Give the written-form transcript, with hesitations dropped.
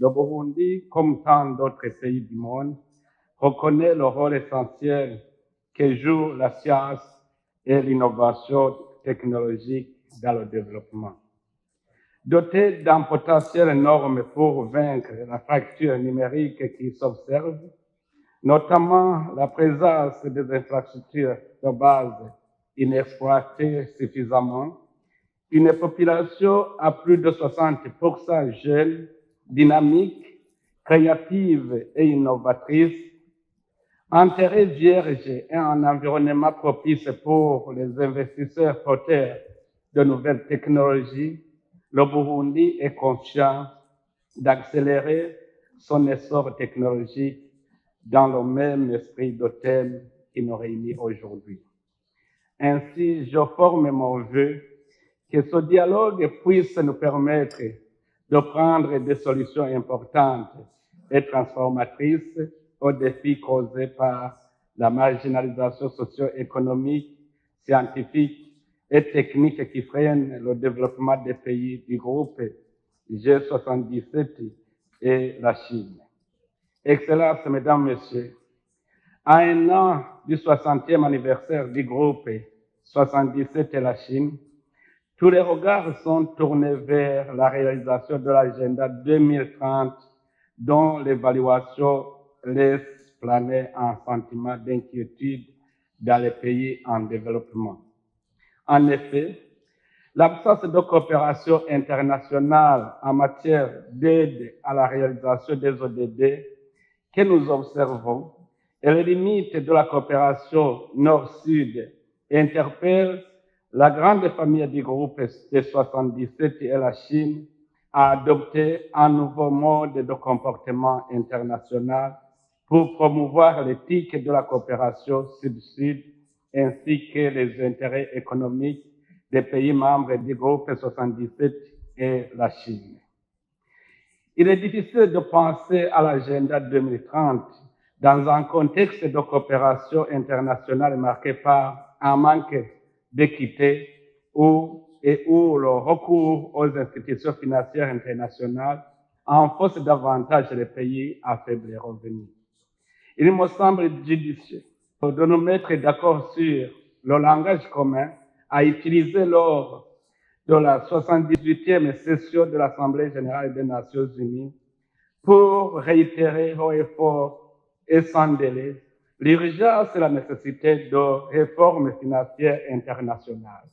Le Burundi, comme tant d'autres pays du monde, reconnaît le rôle essentiel que joue la science et l'innovation technologique dans le développement. Doté d'un potentiel énorme pour vaincre la fracture numérique qui s'observe, notamment la présence des infrastructures de base inexploitées suffisamment, une population à plus de 60% jeune, dynamique, créative et innovatrice, un terrain vierge et un environnement propice pour les investisseurs porteurs de nouvelles technologies, le Burundi est confiant d'accélérer son essor technologique dans le même esprit de thème qui nous réunit aujourd'hui. Ainsi, je forme mon vœu que ce dialogue puisse nous permettre de prendre des solutions importantes et transformatrices aux défis causés par la marginalisation socio-économique, scientifique et technique qui freine le développement des pays du groupe G77 et la Chine. Excellences, Mesdames, Messieurs, à un an du 60e anniversaire du groupe 77 et la Chine, tous les regards sont tournés vers la réalisation de l'agenda 2030 dont l'évaluation laisse planer un sentiment d'inquiétude dans les pays en développement. En effet, l'absence de coopération internationale en matière d'aide à la réalisation des ODD que nous observons et les limites de la coopération nord-sud interpellent la grande famille du groupe des 77 et la Chine à adopter un nouveau mode de comportement international pour promouvoir l'éthique de la coopération sud-sud ainsi que les intérêts économiques des pays membres du groupe 77 et la Chine. Il est difficile de penser à l'agenda 2030 dans un contexte de coopération internationale marqué par un manque d'équité où le recours aux institutions financières internationales enfonce davantage les pays à faible revenu. Il me semble judicieux de nous mettre d'accord sur le langage commun à utiliser lors de la 78e session de l'Assemblée générale des Nations unies pour réitérer haut et fort et sans délai l'urgence et la nécessité de réformes financières internationales.